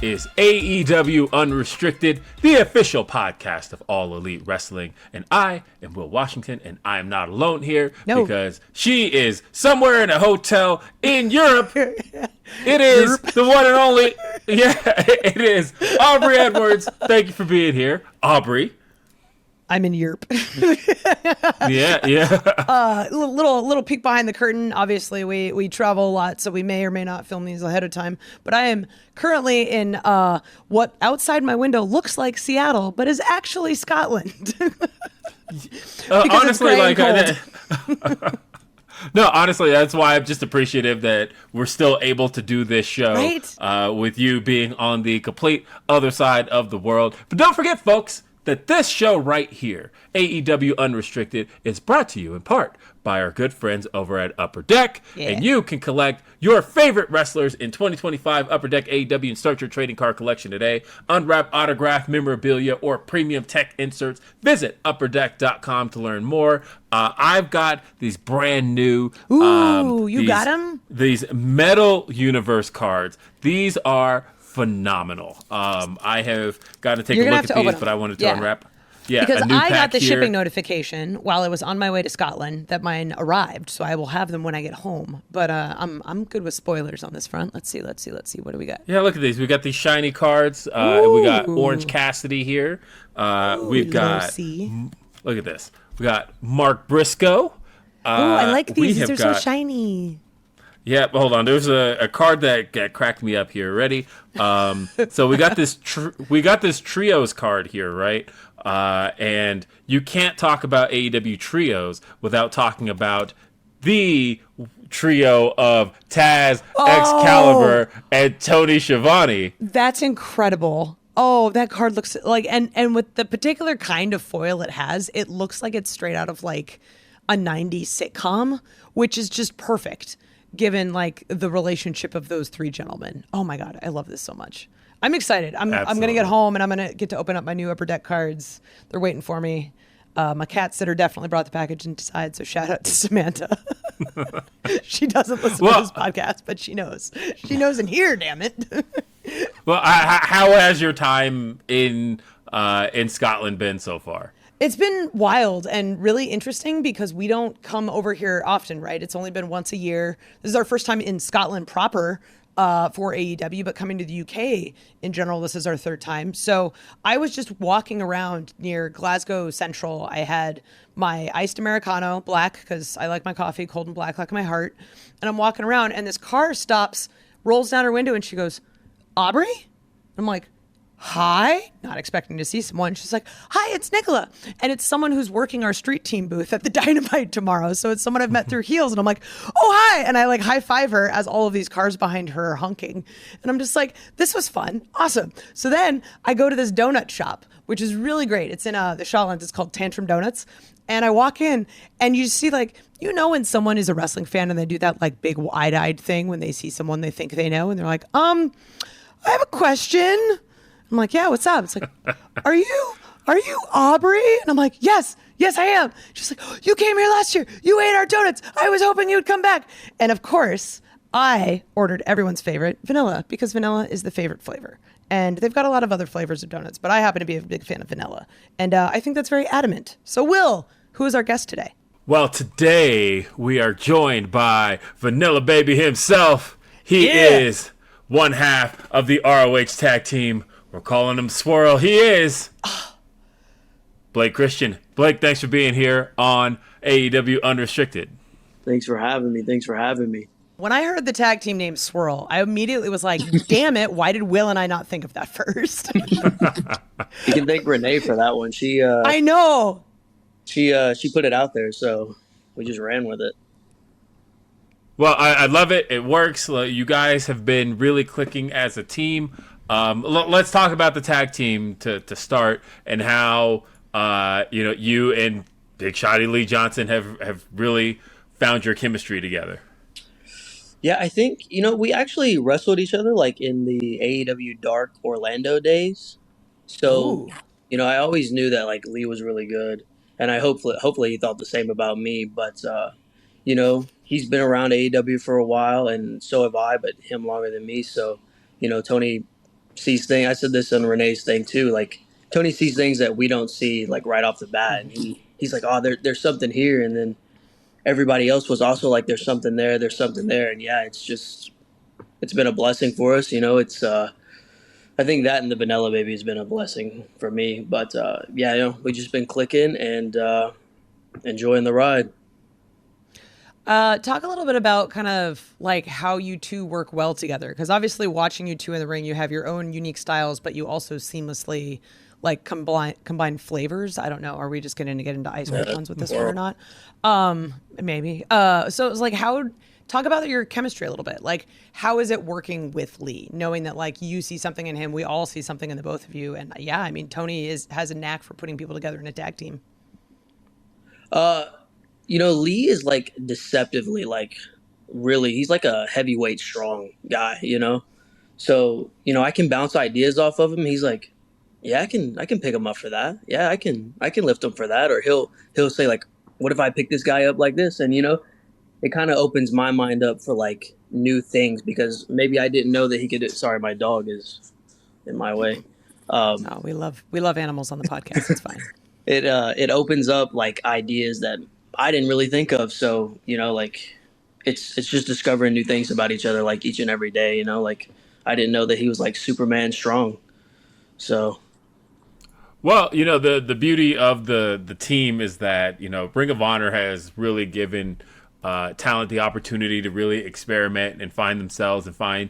is AEW Unrestricted, the official podcast of All Elite Wrestling. And I am Will Washington, and I am not alone here because she is somewhere in a hotel in Europe. It is the one and only, it is Aubrey Edwards. Thank you for being here, Aubrey. I'm in Europe. Yeah. Little peek behind the curtain. Obviously, we travel a lot, so we may or may not film these ahead of time. But I am currently in what outside my window looks like Seattle, but is actually Scotland. Honestly, no, honestly, that's why I'm just appreciative that we're still able to do this show with you being on the complete other side of the world. But don't forget, folks, that this show right here, AEW Unrestricted, is brought to you in part by our good friends over at Upper Deck. Yeah. And you can collect your favorite wrestlers in 2025 Upper Deck AEW and start your trading card collection today. Unwrapped autograph memorabilia or premium tech inserts. Visit upperdeck.com to learn more. I've got these brand new... you got them? These Metal Universe cards. These are phenomenal. I have got to take a look at these, but I wanted to unwrap. Yeah, because I got the shipping notification while I was on my way to Scotland that mine arrived, so I will have them when I get home. But I'm good with spoilers on this front. Let's see. What do we got? Yeah, look at these. We got these shiny cards. We got Orange Cassidy here. We've got. Look at this. We got Mark Briscoe. I like these. These are so shiny. Yeah, hold on. There's a card that cracked me up here. Ready? So we got this trios card here, right? And you can't talk about AEW trios without talking about the trio of Taz, Excalibur, and Tony Schiavone. That's incredible. Oh, that card looks like, and with the particular kind of foil it has, it looks like it's straight out of like a 90s sitcom, which is just perfect given like the relationship of those three gentlemen. Oh my God, I love this so much. I'm excited. I'm going to get home and I'm going to get to open up my new Upper Deck cards. They're waiting for me. My cat sitter definitely brought the package inside, so shout out to Samantha. She doesn't listen to this podcast, but she knows. She knows in here, damn it. Well, how has your time in Scotland been so far? It's been wild and really interesting because we don't come over here often, right? It's only been once a year. This is our first time in Scotland proper for AEW, but coming to the UK in general, this is our third time. So I was just walking around near Glasgow Central. I had my iced Americano, black, because I like my coffee cold and black like my heart. And I'm walking around and this car stops, rolls down her window, and she goes, "Aubrey?" I'm like, "Hi," not expecting to see someone. She's like, "Hi, it's Nicola." And it's someone who's working our street team booth at the Dynamite tomorrow. So it's someone I've met through Heels. And I'm like, "Oh, hi." And I like high five her as all of these cars behind her are honking. And I'm just like, this was fun. Awesome. So then I go to this donut shop, which is really great. It's in the Shawlands. It's called Tantrum Donuts. And I walk in and you see like, when someone is a wrestling fan and they do that like big wide-eyed thing when they see someone they think they know. And they're like, I have a question. I'm like, "Yeah, what's up?" It's like, are you Aubrey? And I'm like, yes, I am. She's like, "You came here last year. You ate our donuts. I was hoping you'd come back." And of course, I ordered everyone's favorite, vanilla, because vanilla is the favorite flavor. And they've got a lot of other flavors of donuts, but I happen to be a big fan of vanilla. And I think that's very adamant. So Will, who is our guest today? Well, today we are joined by Vanilla Baby himself. He is one half of the ROH tag team. We're calling him Swirl. He is Blake Christian. Blake, thanks for being here on AEW Unrestricted. Thanks for having me. When I heard the tag team name Swirl, I immediately was like, damn it, why did Will and I not think of that first? You can thank Renee for that one. I know. She put it out there, so we just ran with it. Well, I love it. It works. You guys have been really clicking as a team. Let's talk about the tag team to start and how you and Big Shotty Lee Johnson have really found your chemistry together. Yeah, I think we actually wrestled each other like in the AEW Dark Orlando days. So I always knew that like Lee was really good, and I hopefully he thought the same about me. But he's been around AEW for a while, and so have I, but him longer than me. So Tony sees things. I said this on Renee's thing too. Like Tony sees things that we don't see like right off the bat, and he's like, oh, there's something here, and then everybody else was also like, there's something there, and yeah, it's been a blessing for us. It's I think that and the Vanilla Baby has been a blessing for me. But yeah, we've just been clicking and enjoying the ride. Talk a little bit about kind of like how you two work well together, because obviously watching you two in the ring, you have your own unique styles, but you also seamlessly like combine flavors. I don't know. Are we just going to get into ice cream ones with this one or not? Maybe. So it was like, talk about your chemistry a little bit. Like, how is it working with Lee, knowing that like you see something in him, we all see something in the both of you, and yeah, I mean Tony has a knack for putting people together in a tag team. Lee is like deceptively like really, he's like a heavyweight strong guy, So, I can bounce ideas off of him. He's like, yeah, I can pick him up for that. Yeah, I can lift him for that. Or he'll say like, what if I pick this guy up like this? And it kind of opens my mind up for like new things, because maybe I didn't know that he could. Sorry, my dog is in my way. No, we love animals on the podcast. It's fine. It opens up like ideas that I didn't really think of. So, like it's just discovering new things about each other, like each and every day, like I didn't know that he was like Superman strong. So. Well, the beauty of the team is that, Ring of Honor has really given talent the opportunity to really experiment and find themselves and find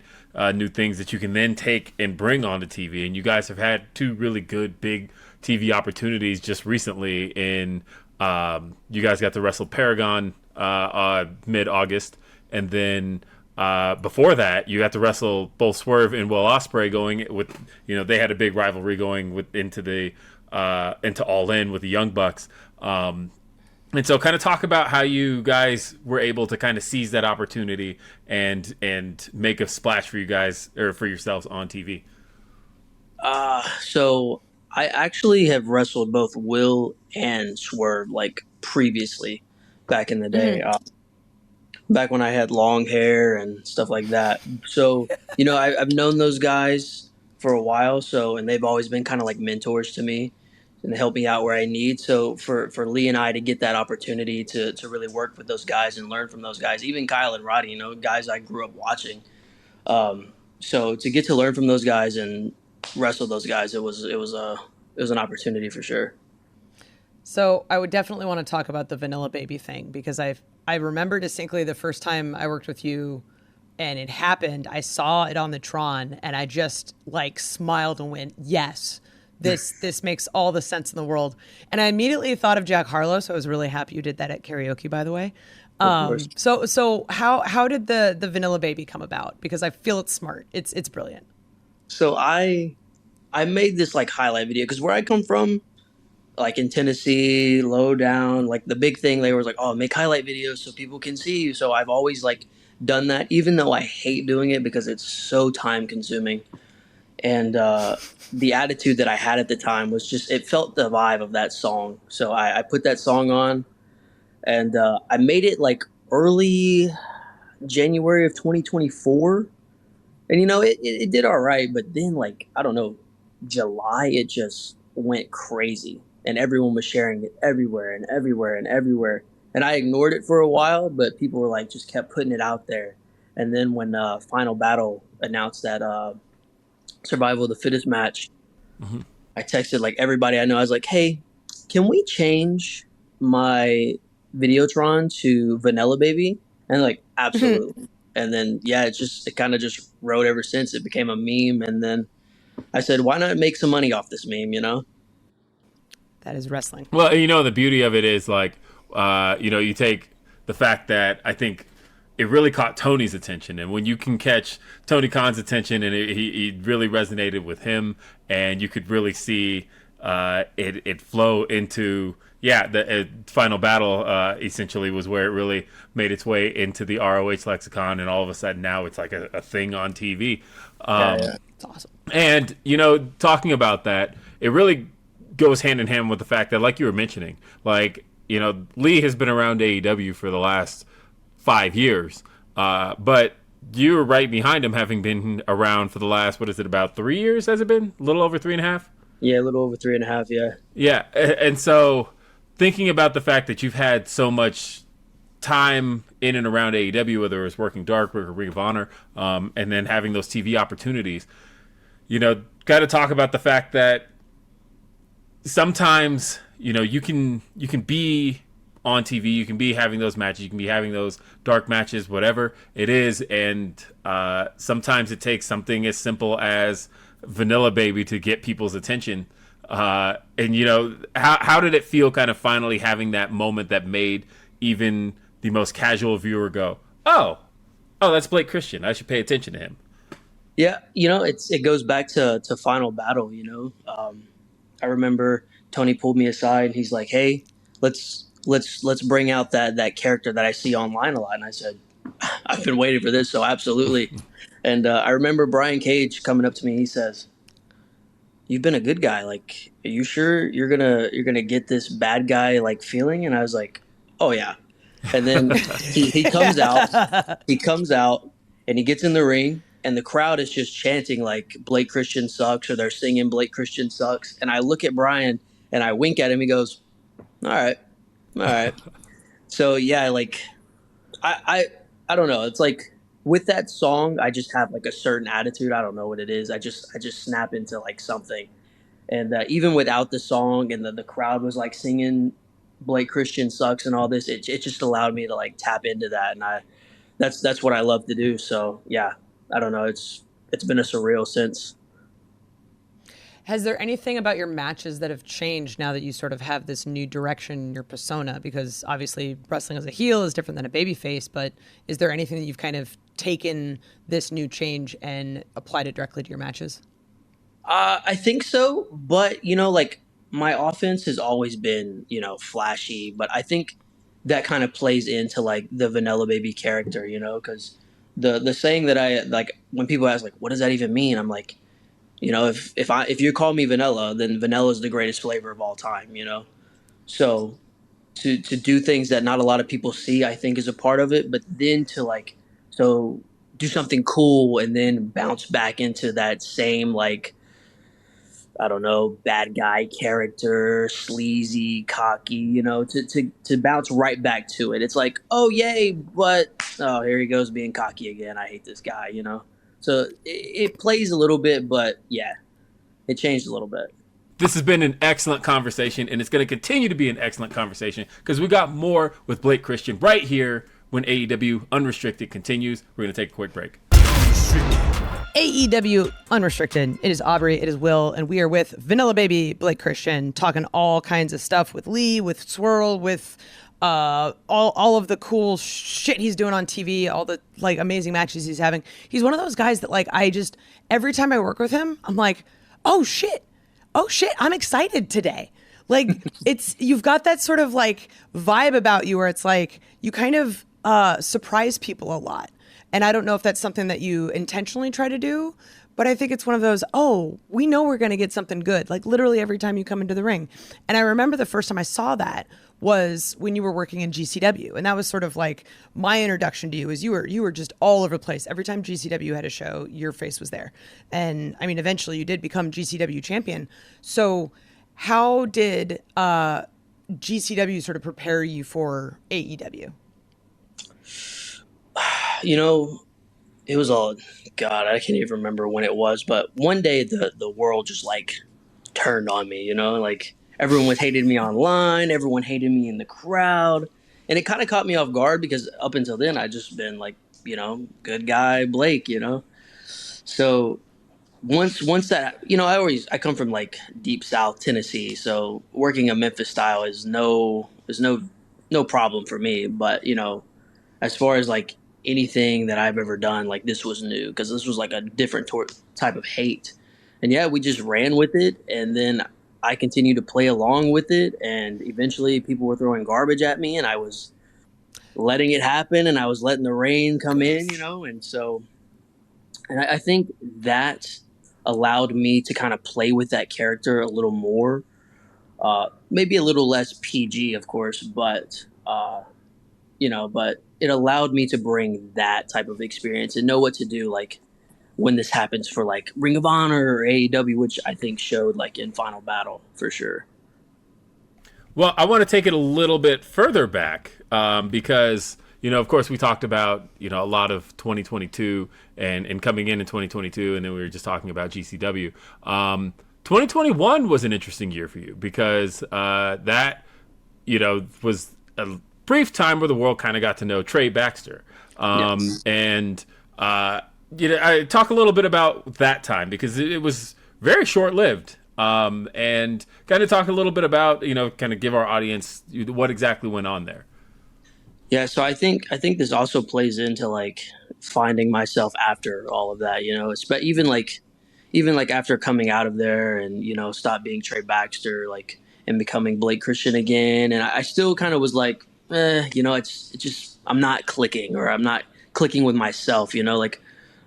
new things that you can then take and bring onto TV. And you guys have had two really good big TV opportunities just recently in you guys got to wrestle Paragon mid-August, and then before that you got to wrestle both Swerve and Will Ospreay, going with they had a big rivalry going into All In with the Young Bucks. And so kind of talk about how you guys were able to kind of seize that opportunity and make a splash for you guys or for yourselves on TV. So I actually have wrestled both Will and Swerve like previously back in the day, back when I had long hair and stuff like that. So, I've known those guys for a while. So, and they've always been kind of like mentors to me and help me out where I need. So for Lee and I to get that opportunity to really work with those guys and learn from those guys, even Kyle and Roddy, guys I grew up watching. So to get to learn from those guys and wrestle those guys, it was an opportunity for sure. So I would definitely want to talk about the Vanilla Baby thing, because I remember distinctly the first time I worked with you and it happened. I saw it on the Tron and I just like smiled and went, yes, this makes all the sense in the world. And I immediately thought of Jack Harlow. So I was really happy you did that at karaoke, by the way. So how did the Vanilla Baby come about? Because I feel it's smart. It's brilliant. So I made this like highlight video, because where I come from, like in Tennessee, low down, like the big thing, they were like, oh, make highlight videos so people can see you. So I've always like done that, even though I hate doing it because it's so time consuming. And the attitude that I had at the time was just, it felt the vibe of that song. So I put that song on, and I made it like early January of 2024. And, it did all right. But then, like, I don't know, July, it just went crazy. And everyone was sharing it everywhere and everywhere and everywhere. And I ignored it for a while, but people were like, just kept putting it out there. And then when Final Battle announced that Survival of the Fittest match, I texted like everybody I know. I was like, hey, can we change my Videotron to Vanilla Baby? And like, absolutely. And then, yeah, it kind of just rode ever since. It became a meme. And then I said, why not make some money off this meme, That is wrestling. Well, the beauty of it is like, you take the fact that I think it really caught Tony's attention. And when you can catch Tony Khan's attention, and he really resonated with him, and you could really see it flow into, the Final Battle essentially was where it really made its way into the ROH lexicon, and all of a sudden now it's like a thing on TV. It's awesome. And, talking about that, it really goes hand in hand with the fact that, like you were mentioning, like, Lee has been around AEW for the last 5 years, but you were right behind him, having been around for the last, what is it, about 3 years? Has it been a little over 3.5? Yeah, a little over 3.5. Yeah. Yeah, and so thinking about the fact that you've had so much time in and around AEW, whether it was working Dark or Ring of Honor, and then having those TV opportunities, got to talk about the fact that sometimes you can be on TV, you can be having those matches, you can be having those dark matches, whatever it is, and sometimes it takes something as simple as Vanilla Baby to get people's attention. And how did it feel kind of finally having that moment that made even the most casual viewer go, oh, that's Blake Christian, I should pay attention to him? Yeah, it goes back to Final Battle. I remember Tony pulled me aside and he's like, "Hey, let's bring out that character that I see online a lot." And I said, "I've been waiting for this, so absolutely." And I remember Brian Cage coming up to me. He says, "You've been a good guy. Like, are you sure you're gonna get this bad guy like feeling?" And I was like, "Oh yeah." And then he comes out. He comes out and he gets in the ring. And the crowd is just chanting like Blake Christian sucks, or they're singing Blake Christian sucks. And I look at Brian and I wink at him. He goes, all right. So yeah, like I don't know. It's like with that song, I just have like a certain attitude. I don't know what it is. I just snap into like something. And even without the song and the crowd was like singing Blake Christian sucks and all this, it just allowed me to like tap into that. And that's what I love to do. So yeah. I don't know. It's been a surreal since. Has there anything about your matches that have changed now that you sort of have this new direction in your persona? Because obviously wrestling as a heel is different than a babyface, but is there anything that you've kind of taken this new change and applied it directly to your matches? I think so, but like my offense has always been, flashy, but I think that kind of plays into like the Vanilla Baby character, because the saying that I like when people ask like, what does that even mean? I'm like, if you call me vanilla, then vanilla is the greatest flavor of all time, So to do things that not a lot of people see, I think is a part of it. But then to do something cool and then bounce back into that same like, I don't know, bad guy character, sleazy, cocky, to bounce right back to it. It's like, oh, yay, but, oh, here he goes being cocky again. I hate this guy, So it plays a little bit, but, yeah, it changed a little bit. This has been an excellent conversation, and it's going to continue to be an excellent conversation because we got more with Blake Christian right here when AEW Unrestricted continues. We're going to take a quick break. AEW Unrestricted. It is Aubrey, it is Will, and we are with Vanilla Baby Blake Christian, talking all kinds of stuff with Lee, with Swirl, with all of the cool shit he's doing on TV, all the like amazing matches he's having. He's one of those guys that like every time I work with him, I'm like, oh shit, I'm excited today. Like you've got that sort of like vibe about you where it's like you kind of surprise people a lot. And I don't know if that's something that you intentionally try to do, but I think it's one of those, we know we're going to get something good, like literally every time you come into the ring. And I remember the first time I saw that was when you were working in GCW. And that was sort of like my introduction to you is you were just all over the place. Every time GCW had a show, your face was there. And I mean, eventually you did become GCW champion. So how did GCW sort of prepare you for AEW? It was all, God, I can't even remember when it was, but one day the world just like turned on me, like everyone was hating me online, everyone hated me in the crowd, and it kind of caught me off guard because up until then I just been like, good guy Blake, So once that, I come from like deep South Tennessee, so working a Memphis style is no problem for me, but as far as like anything that I've ever done, like this was new because this was like a different type of hate. And yeah, we just ran with it. And then I continued to play along with it. And eventually people were throwing garbage at me and I was letting it happen and I was letting the rain come in, And so, and I think that allowed me to kind of play with that character a little more, maybe a little less PG, of course, but but it allowed me to bring that type of experience and know what to do, like when this happens for like Ring of Honor or AEW, which I think showed like in Final Battle for sure. Well, I want to take it a little bit further back because, of course, we talked about, a lot of 2022 and coming in 2022, and then we were just talking about GCW. 2021 was an interesting year for you because that, was a brief time where the world kind of got to know Trey Baxter. Yes. And, I talk a little bit about that time because it was very short-lived. And kind of talk a little bit about, kind of give our audience what exactly went on there. Yeah, so I think this also plays into like finding myself after all of that, even like after coming out of there and stop being Trey Baxter, like, and becoming Blake Christian again, and I still kind of was like, it's just I'm not clicking, or I'm not clicking with myself, like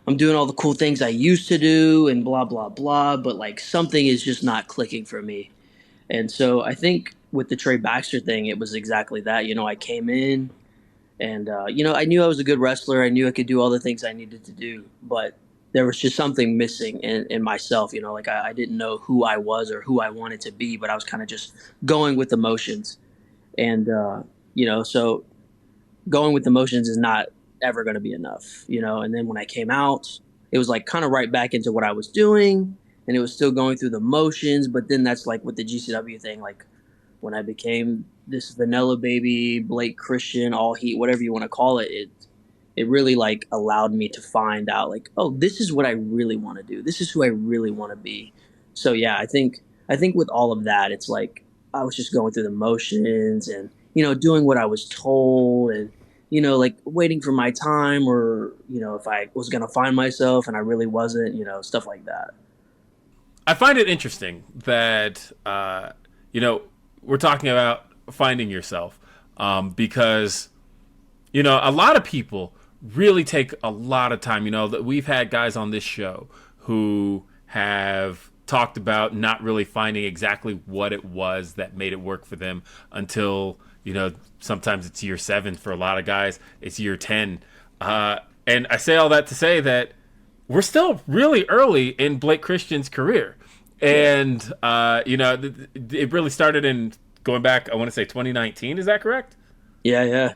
I'm doing all the cool things I used to do and blah blah blah, but like something is just not clicking for me. And so I think with the Trey Baxter thing, it was exactly that. I came in and I knew I was a good wrestler. I knew I could do all the things I needed to do, but there was just something missing in myself. Like I didn't know who I was or who I wanted to be, but I was kind of just going with the motions. And so going with the motions is not ever going to be enough, and then when I came out, it was like kind of right back into what I was doing, and it was still going through the motions. But then that's like with the GCW thing, like when I became this vanilla baby Blake Christian, all heat, whatever you want to call it, it really like allowed me to find out like, oh, this is what I really want to do, this is who I really want to be. So yeah, I think with all of that, it's like I was just going through the motions and doing what I was told, and like waiting for my time, or if I was gonna find myself and I really wasn't, stuff like that. I find it interesting that, we're talking about finding yourself because, a lot of people really take a lot of time. That we've had guys on this show who have talked about not really finding exactly what it was that made it work for them until, sometimes it's year 7 for a lot of guys. It's year 10. And I say all that to say that we're still really early in Blake Christian's career. And, it really started in going back, I want to say 2019. Is that correct? Yeah.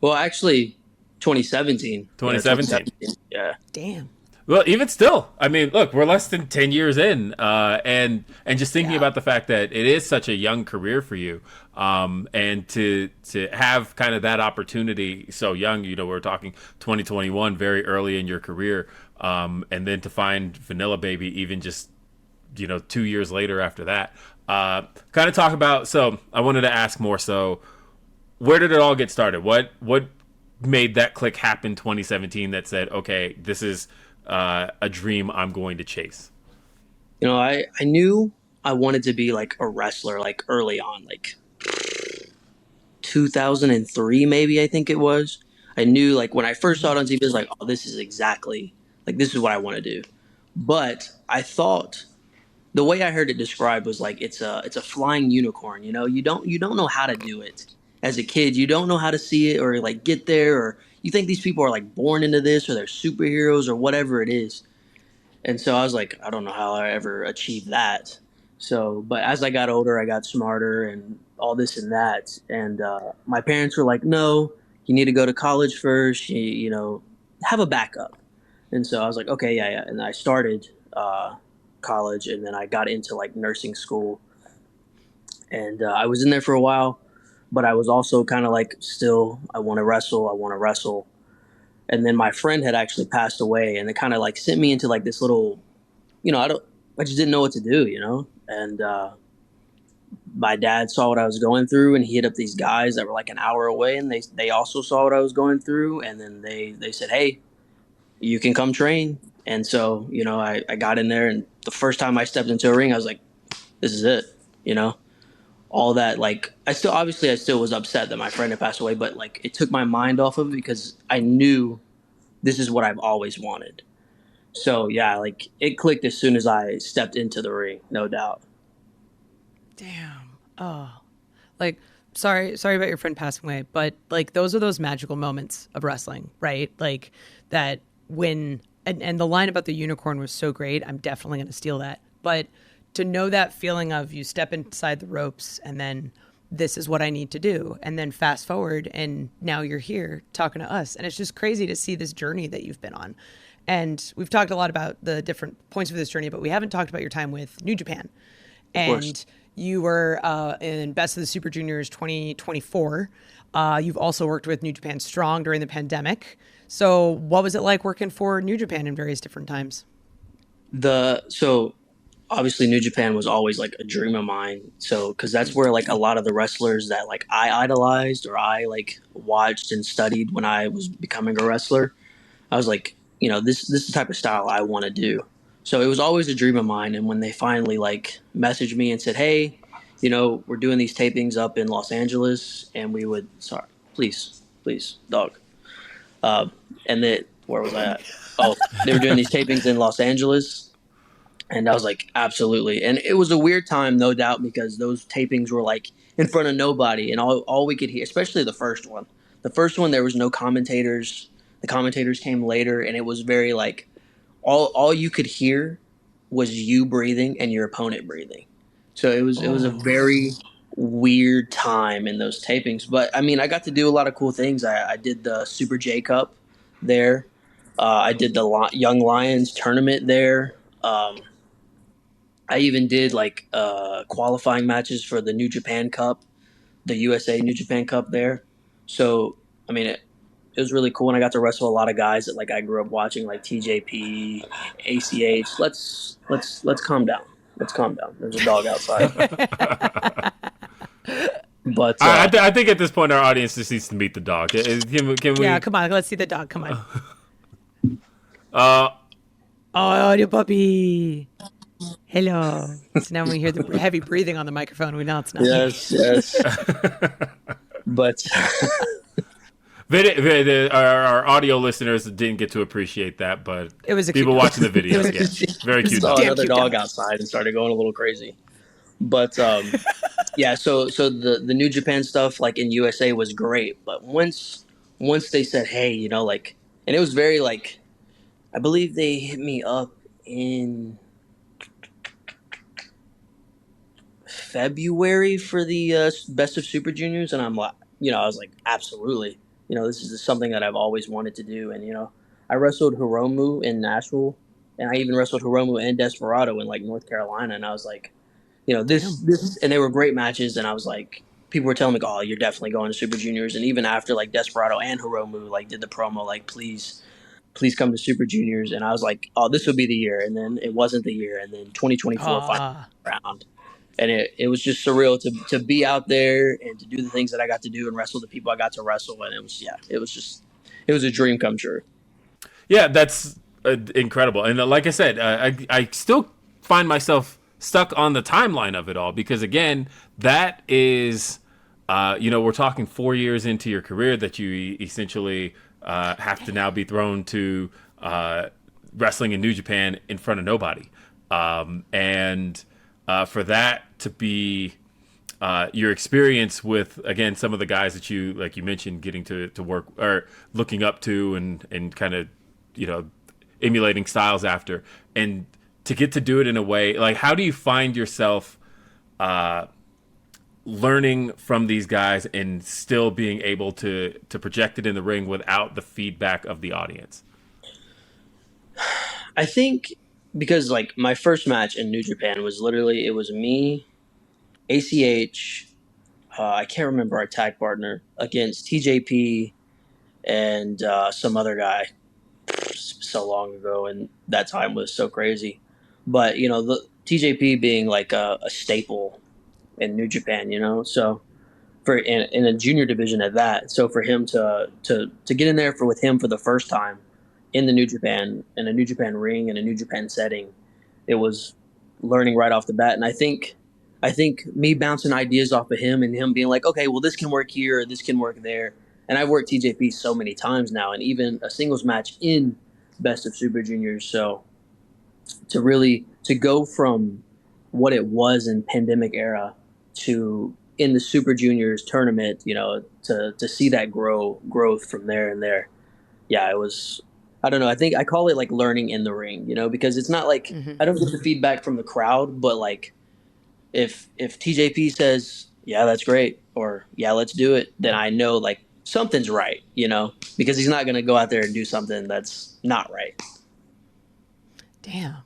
Well, actually, 2017. 2017. Yeah. Damn. Well, even still, I mean, look, we're less than 10 years in, and just thinking about the fact that it is such a young career for you, and to have kind of that opportunity so young, we're talking 2021, very early in your career, and then to find Vanilla Baby even just 2 years later after that. Kind of talk about. So I wanted to ask more so, where did it all get started? What made that click happen 2017 that said, okay, this is a dream I'm going to chase? I knew I wanted to be like a wrestler, like early on, like 2003 maybe, I think it was. I knew like when I first saw it on TV, I was like, oh, this is exactly like this is what I want to do. But I thought the way I heard it described was like it's a flying unicorn. You don't know how to do it as a kid. You don't know how to see it or like get there, or you think these people are like born into this, or they're superheroes or whatever it is. And so I was like, I don't know how I ever achieved that. So, but as I got older, I got smarter and all this and that. And my parents were like, no, you need to go to college first. Have a backup. And so I was like, okay, yeah. And I started college, and then I got into like nursing school, and I was in there for a while, but I was also kind of like, still, I want to wrestle. I want to wrestle. And then my friend had actually passed away, and it kind of like sent me into like this little, I just didn't know what to do, and my dad saw what I was going through, and he hit up these guys that were like an hour away, and they also saw what I was going through, and then they said, hey, you can come train. And so, I got in there, and the first time I stepped into a ring, I was like, this is it, all that. Like, I still was upset that my friend had passed away, but like it took my mind off of it because I knew this is what I've always wanted. So yeah, like it clicked as soon as I stepped into the ring, no doubt. Damn. Oh, like sorry about your friend passing away, but like those are those magical moments of wrestling, right? Like that when and the line about the unicorn was so great. I'm definitely going to steal that. But to know that feeling of you step inside the ropes and then this is what I need to do, and then fast forward and now you're here talking to us, and it's just crazy to see this journey that you've been on. And we've talked a lot about the different points of this journey, but we haven't talked about your time with New Japan. And you were in Best of the Super Juniors 2024. You've also worked with New Japan Strong during the pandemic. So what was it like working for New Japan in various different times? So obviously New Japan was always like a dream of mine. So, cause that's where like a lot of the wrestlers that like I idolized or I like watched and studied when I was becoming a wrestler, I was like, this is the type of style I want to do. So it was always a dream of mine. And when they finally like messaged me and said, hey, we're doing these tapings up in Los Angeles, and we would, sorry, please, dog. And then where was I at? Oh, they were doing these tapings in Los Angeles. And I was like, absolutely. And it was a weird time, no doubt, because those tapings were like in front of nobody. And all we could hear, especially the first one, there was no commentators. The commentators came later, and it was very like all you could hear was you breathing and your opponent breathing. So it was a very weird time in those tapings. But I mean, I got to do a lot of cool things. I did the Super J Cup there. I did the Young Lions tournament there. I even did like qualifying matches for the New Japan Cup, the USA New Japan Cup there. So I mean, it was really cool, and I got to wrestle a lot of guys that like I grew up watching, like TJP, ACH. Let's calm down. Let's calm down. There's a dog outside. But I think at this point our audience just needs to meet the dog. Can we? Yeah, come on. Let's see the dog. Come on. Oh, your puppy. Hello. So now when we hear the heavy breathing on the microphone, we know it's not. Yes. But our audio listeners didn't get to appreciate that, but it was people watching the video. Very cute. Saw another dog outside and started going a little crazy. But yeah, so the New Japan stuff like in USA was great, but once they said, hey, like, and it was very like, I believe they hit me up in February for the Best of Super Juniors, and I'm like, I was like, absolutely, this is something that I've always wanted to do. And I wrestled Hiromu in Nashville, and I even wrestled Hiromu and Desperado in like North Carolina, and I was like, this, and they were great matches, and I was like, people were telling me, oh, you're definitely going to Super Juniors, and even after like Desperado and Hiromu like did the promo like, please come to Super Juniors, and I was like, oh, this will be the year, and then it wasn't the year, and then 2024 finally around. And it was just surreal to be out there and to do the things that I got to do and wrestle the people I got to wrestle. And it was a dream come true. Yeah, that's incredible. And like I said, I still find myself stuck on the timeline of it all because, again, that is, we're talking 4 years into your career that you essentially have to now be thrown to wrestling in New Japan in front of nobody. For that to be your experience with, again, some of the guys that you, like you mentioned, getting to work or looking up to and kind of, emulating styles after, and to get to do it in a way, like, how do you find yourself learning from these guys and still being able to project it in the ring without the feedback of the audience? I think because like my first match in New Japan was literally, it was me, ACH, I can't remember our tag partner, against TJP and some other guy so long ago, and that time was so crazy. But the TJP being like a staple in New Japan, so for in a junior division at that, so for him to get in there with him for the first time in a New Japan ring in a New Japan setting, it was learning right off the bat. And I think me bouncing ideas off of him and him being like, okay, well, this can work here, or this can work there. And I've worked TJP so many times now, and even a singles match in Best of Super Juniors. So to go from what it was in pandemic era to in the Super Juniors tournament, to see that growth from there and there. Yeah, it was, I don't know. I think I call it like learning in the ring, because it's not like I don't get the feedback from the crowd, but like if TJP says, yeah, that's great, or yeah, let's do it, then I know like something's right, because he's not going to go out there and do something that's not right. Damn.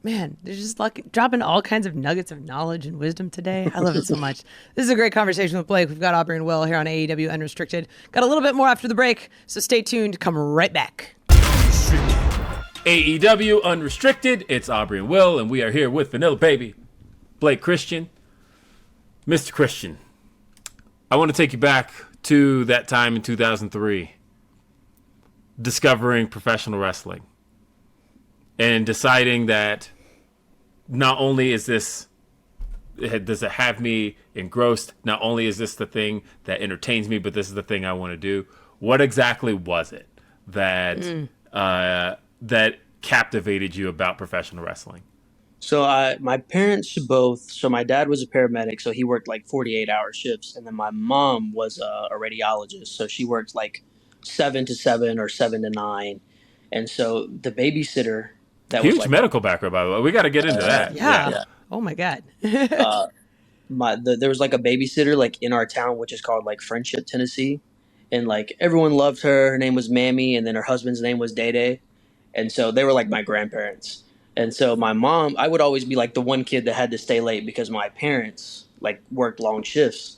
Man, they're just like dropping all kinds of nuggets of knowledge and wisdom today. I love it so much. This is a great conversation with Blake. We've got Aubrey and Will here on AEW Unrestricted. Got a little bit more after the break, so stay tuned. Come right back. AEW Unrestricted. It's Aubrey and Will, and we are here with Vanilla Baby, Blake Christian. Mr. Christian, I want to take you back to that time in 2003, discovering professional wrestling. And deciding that not only is this, does it have me engrossed, not only is this the thing that entertains me, but this is the thing I want to do. What exactly was it that that captivated you about professional wrestling? So my parents both, so my dad was a paramedic, so he worked like 48-hour shifts. And then my mom was a radiologist, so she worked like 7 to 7 or 7 to 9. And so the babysitter... Huge like, medical background, by the way. We got to get into that. Yeah. Oh my God. There was like a babysitter like in our town, which is called like Friendship, Tennessee, and like everyone loved her. Her name was Mammy, and then her husband's name was Day Day, and so they were like my grandparents. And so my mom, I would always be like the one kid that had to stay late because my parents like worked long shifts,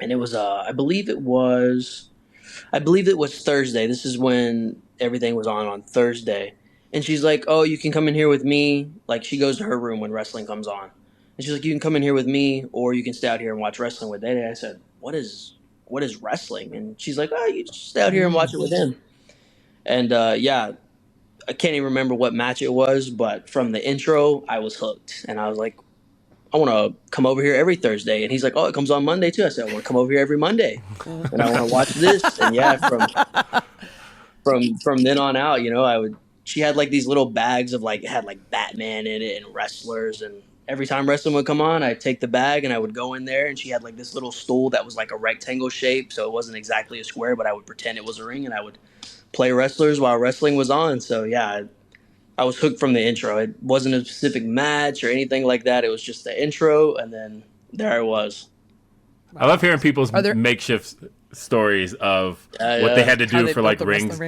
and it was I believe it was Thursday. This is when everything was on Thursday. And she's like, oh, you can come in here with me. Like, she goes to her room when wrestling comes on. And she's like, you can come in here with me, or you can stay out here and watch wrestling with Day Day. I said, what is wrestling? And she's like, oh, you just stay out here and watch it with him. And, yeah, I can't even remember what match it was, but from the intro, I was hooked. And I was like, I want to come over here every Thursday. And he's like, oh, it comes on Monday, too. I said, I want to come over here every Monday. And I want to watch this. And, yeah, from then on out, she had like these little bags of like, it had like Batman in it and wrestlers. And every time wrestling would come on, I'd take the bag and I would go in there, and she had like this little stool that was like a rectangle shape. So it wasn't exactly a square, but I would pretend it was a ring, and I would play wrestlers while wrestling was on. So yeah, I was hooked from the intro. It wasn't a specific match or anything like that. It was just the intro. And then there I was. I love hearing people's makeshift stories of what they had to do for like rings.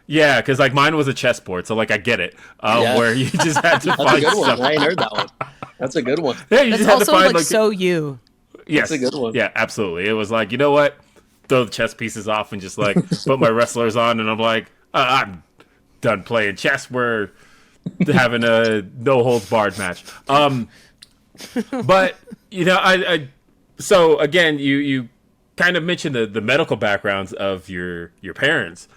Yeah, because like mine was a chessboard, so like I get it. Where you just had to find a good stuff. One. I ain't heard that one. That's a good one. Yeah, you That's just had to find like so you. Yes, that's a good one. Yeah, absolutely. It was like, you know what? Throw the chess pieces off and just like put my wrestlers on, and I'm like, I'm done playing chess. We're having a no holds barred match. But I so again, you kind of mentioned the medical backgrounds of your parents.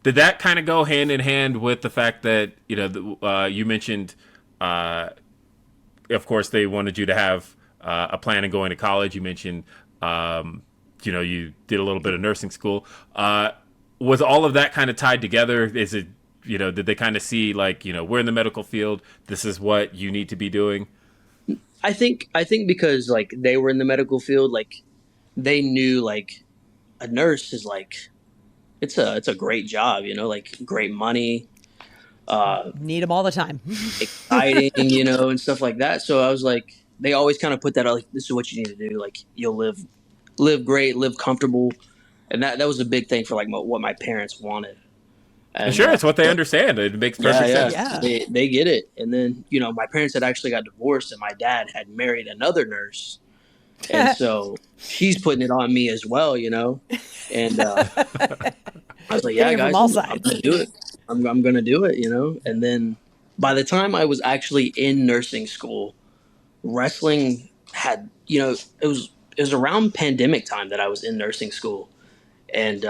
Did that kind of go hand in hand with the fact that, you mentioned, of course, they wanted you to have a plan of going to college. You mentioned, you did a little bit of nursing school. Was all of that kind of tied together? Is it, did they kind of see like, we're in the medical field, this is what you need to be doing? I think because like they were in the medical field, like they knew like a nurse is like, it's a great job, like great money. Need them all the time. Exciting, and stuff like that. So I was like, they always kind of put that out, like, this is what you need to do. Like, you'll live great, live comfortable. And that was a big thing for like what my parents wanted. And sure, it's what they understand. It makes perfect sense. Yeah. They get it. And then, my parents had actually got divorced, and my dad had married another nurse. And so she's putting it on me as well, And I was like, yeah, guys, I'm going to do it. I'm going to do it, And then by the time I was actually in nursing school, wrestling had, it was around pandemic time that I was in nursing school. And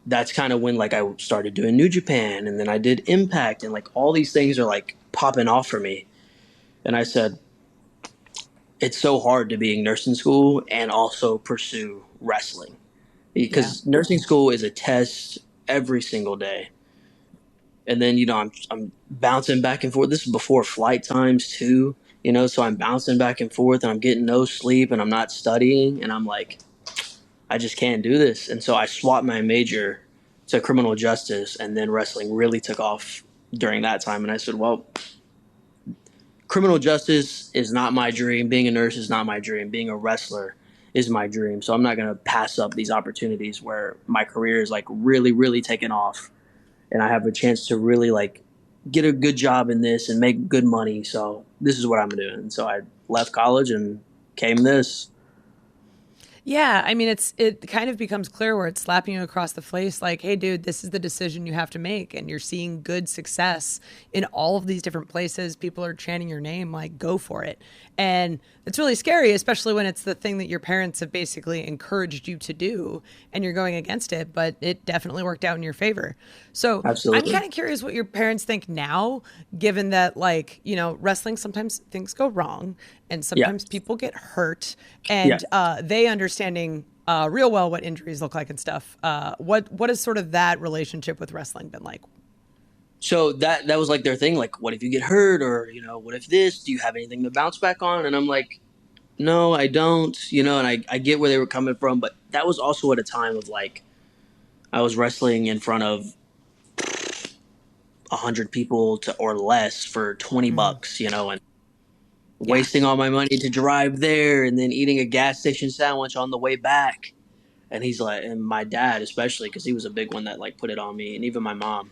that's kind of when like I started doing New Japan, and then I did Impact, and like all these things are like popping off for me. And I said, it's so hard to be in nursing school and also pursue wrestling, because nursing school is a test every single day. And then, I'm bouncing back and forth. This is before flight times too. So I'm bouncing back and forth and I'm getting no sleep and I'm not studying. And I'm like, I just can't do this. And so I swapped my major to criminal justice, and then wrestling really took off during that time. And I said, well, criminal justice is not my dream. Being a nurse is not my dream. Being a wrestler is my dream. So I'm not going to pass up these opportunities where my career is like really, really taking off. And I have a chance to really like get a good job in this and make good money. So this is what I'm doing. And so I left college and came this. Yeah, I mean, it kind of becomes clear where it's slapping you across the face like, hey, dude, this is the decision you have to make. And you're seeing good success in all of these different places. People are chanting your name, like, go for it. And it's really scary, especially when it's the thing that your parents have basically encouraged you to do and you're going against it. But it definitely worked out in your favor. So Absolutely. I'm kind of curious what your parents think now, given that, like, wrestling, sometimes things go wrong and sometimes people get hurt, and they understanding real well what injuries look like and stuff. What has sort of that relationship with wrestling been like? So that was like their thing. Like, what if you get hurt, or what if this? Do you have anything to bounce back on? And I'm like, no, I don't. And I get where they were coming from, but that was also at a time of like, I was wrestling in front of 100 people or less for $20, and wasting all my money to drive there and then eating a gas station sandwich on the way back. And he's like, and my dad especially, because he was a big one that like put it on me, and even my mom.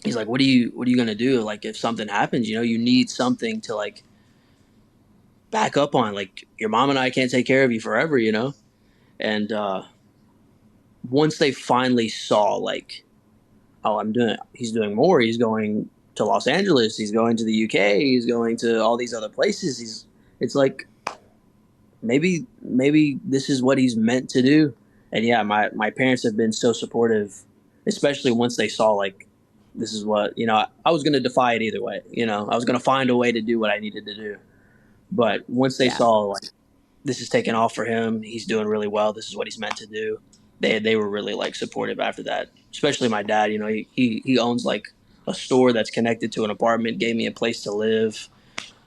He's like, what are you gonna do? Like, if something happens, you need something to like back up on. Like, your mom and I can't take care of you forever, And once they finally saw like, oh, he's doing more. He's going to Los Angeles. He's going to the UK. He's going to all these other places. It's like, maybe this is what he's meant to do. And yeah, my parents have been so supportive, especially once they saw like, this is what, I was going to defy it either way. I was going to find a way to do what I needed to do. But once they saw like, this is taking off for him, he's doing really well, this is what he's meant to do, they were really like supportive after that. Especially my dad, he owns like a store that's connected to an apartment, gave me a place to live,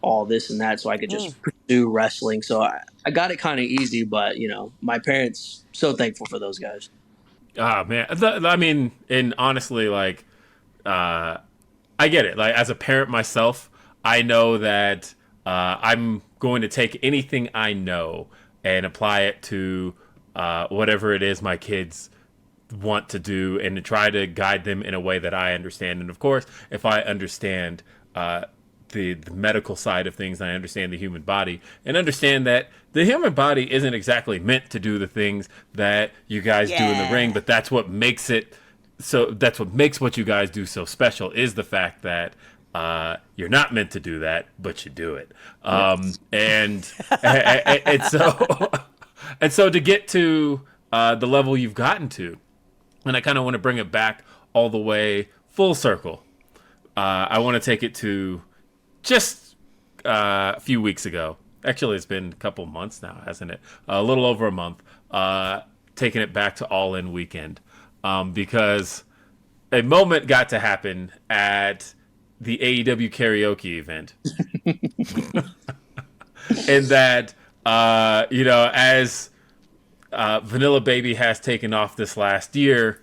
all this and that, so I could just pursue wrestling. So I got it kind of easy, but my parents, so thankful for those guys. Ah, man. I mean, and honestly, like, I get it. Like, as a parent myself, I know that I'm going to take anything I know and apply it to whatever it is my kids want to do, and to try to guide them in a way that I understand. And of course, if I understand the medical side of things, I understand the human body, and understand that the human body isn't exactly meant to do the things that you guys do in the ring, but that's what makes it. So that's what makes what you guys do so special, is the fact that you're not meant to do that, but you do it. And so to get to the level you've gotten to, and I kind of want to bring it back all the way full circle. I want to take it to just a few weeks ago. Actually, it's been a couple months now, hasn't it? A little over a month. Taking it back to All In Weekend. Because a moment got to happen at the AEW karaoke event. And that, as Vanilla Baby has taken off this last year,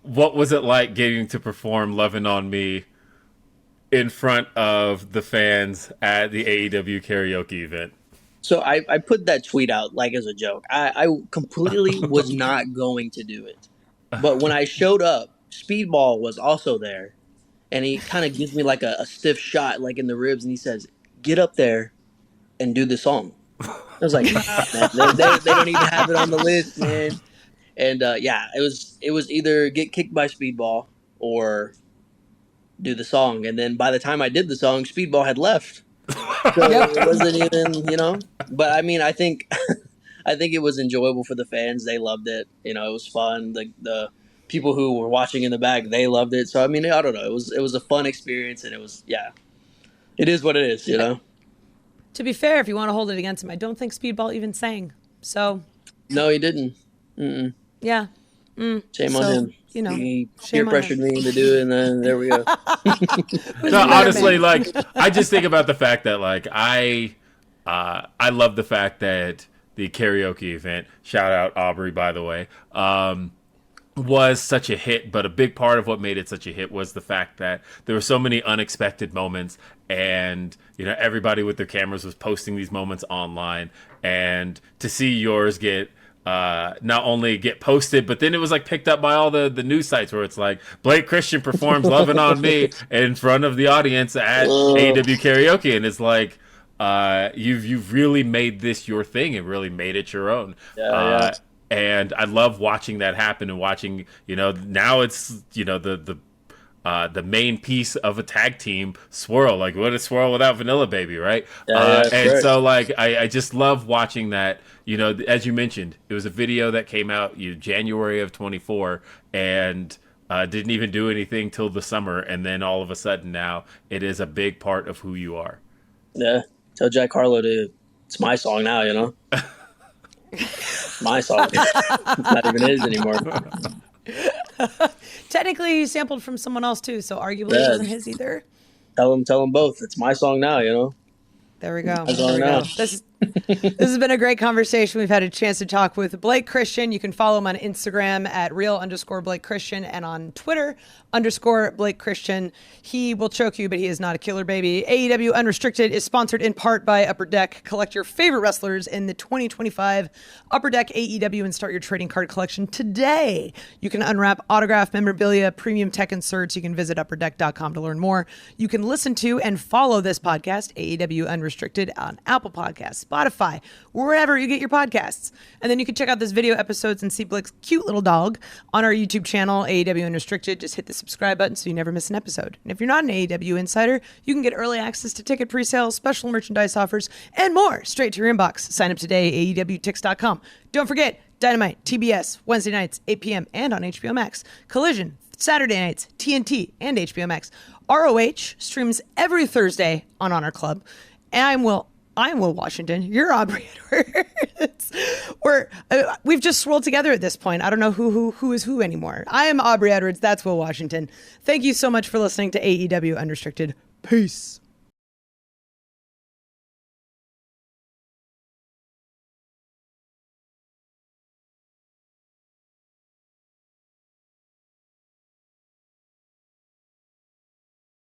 what was it like getting to perform Lovin' On Me in front of the fans at the AEW karaoke event? So I put that tweet out like as a joke. I completely was not going to do it. But when I showed up, Speedball was also there. And he kind of gives me like a stiff shot like in the ribs, and he says, get up there and do the song. I was like, man, they don't even have it on the list, man. And it was either get kicked by Speedball or do the song. And then by the time I did the song, Speedball had left. So it wasn't even, But I mean, I think it was enjoyable for the fans. They loved it. It was fun. The people who were watching in the back, they loved it. So I mean, I don't know. It was a fun experience, and it was it is what it is. To be fair, if you want to hold it against him, I don't think Speedball even sang. So no, he didn't. Mm-mm. Yeah. Shame on him. He peer shame pressured me into doing it, and then there we go. No, honestly, like, I just think about the fact that, like, I love the fact that the karaoke event, shout out Aubrey, by the way, was such a hit. But a big part of what made it such a hit was the fact that there were so many unexpected moments, and, you know, everybody with their cameras was posting these moments online, and to see yours get not only get posted, but then it was like picked up by all the news sites where it's like Blake Christian performs "Lovin' on Me" in front of the audience at AEW karaoke, and it's like you've really made this your thing and really made it your own. Yeah. And I love watching that happen and watching, you know, now it's, you know, the main piece of a tag team, Swirl. Like, what is Swirl without Vanilla Baby, right? So, like, I just love watching that. You know, as you mentioned, it was a video that came out January of 24 and didn't even do anything till the summer. And then all of a sudden now it is a big part of who you are. Yeah. Tell Jack Harlow it's my song now, you know? My song. Not even his anymore. Technically, he sampled from someone else too, so arguably it wasn't his either. Tell them both. It's my song now, you know? There we go. This has been a great conversation. We've had a chance to talk with Blake Christian. You can follow him on Instagram at @real_Blake Christian and on Twitter _Blake Christian. He will choke you, but he is not a killer baby. AEW Unrestricted is sponsored in part by Upper Deck. Collect your favorite wrestlers in the 2025 Upper Deck AEW and start your trading card collection today. You can unwrap autograph memorabilia, premium tech inserts. You can visit upperdeck.com to learn more. You can listen to and follow this podcast, AEW Unrestricted, on Apple Podcasts, Spotify, wherever you get your podcasts. And then you can check out this video episodes and see Blake's cute little dog on our YouTube channel, AEW Unrestricted. Just hit the subscribe button so you never miss an episode. And if you're not an AEW insider, you can get early access to ticket pre-sales, special merchandise offers, and more straight to your inbox. Sign up today, AEWTix.com. Don't forget, Dynamite, TBS, Wednesday nights, 8 p.m. and on HBO Max. Collision, Saturday nights, TNT and HBO Max. ROH streams every Thursday on Honor Club. And I'm Will Washington. You're Aubrey Edwards. We've just swirled together at this point. I don't know who is who anymore. I am Aubrey Edwards. That's Will Washington. Thank you so much for listening to AEW Unrestricted. Peace.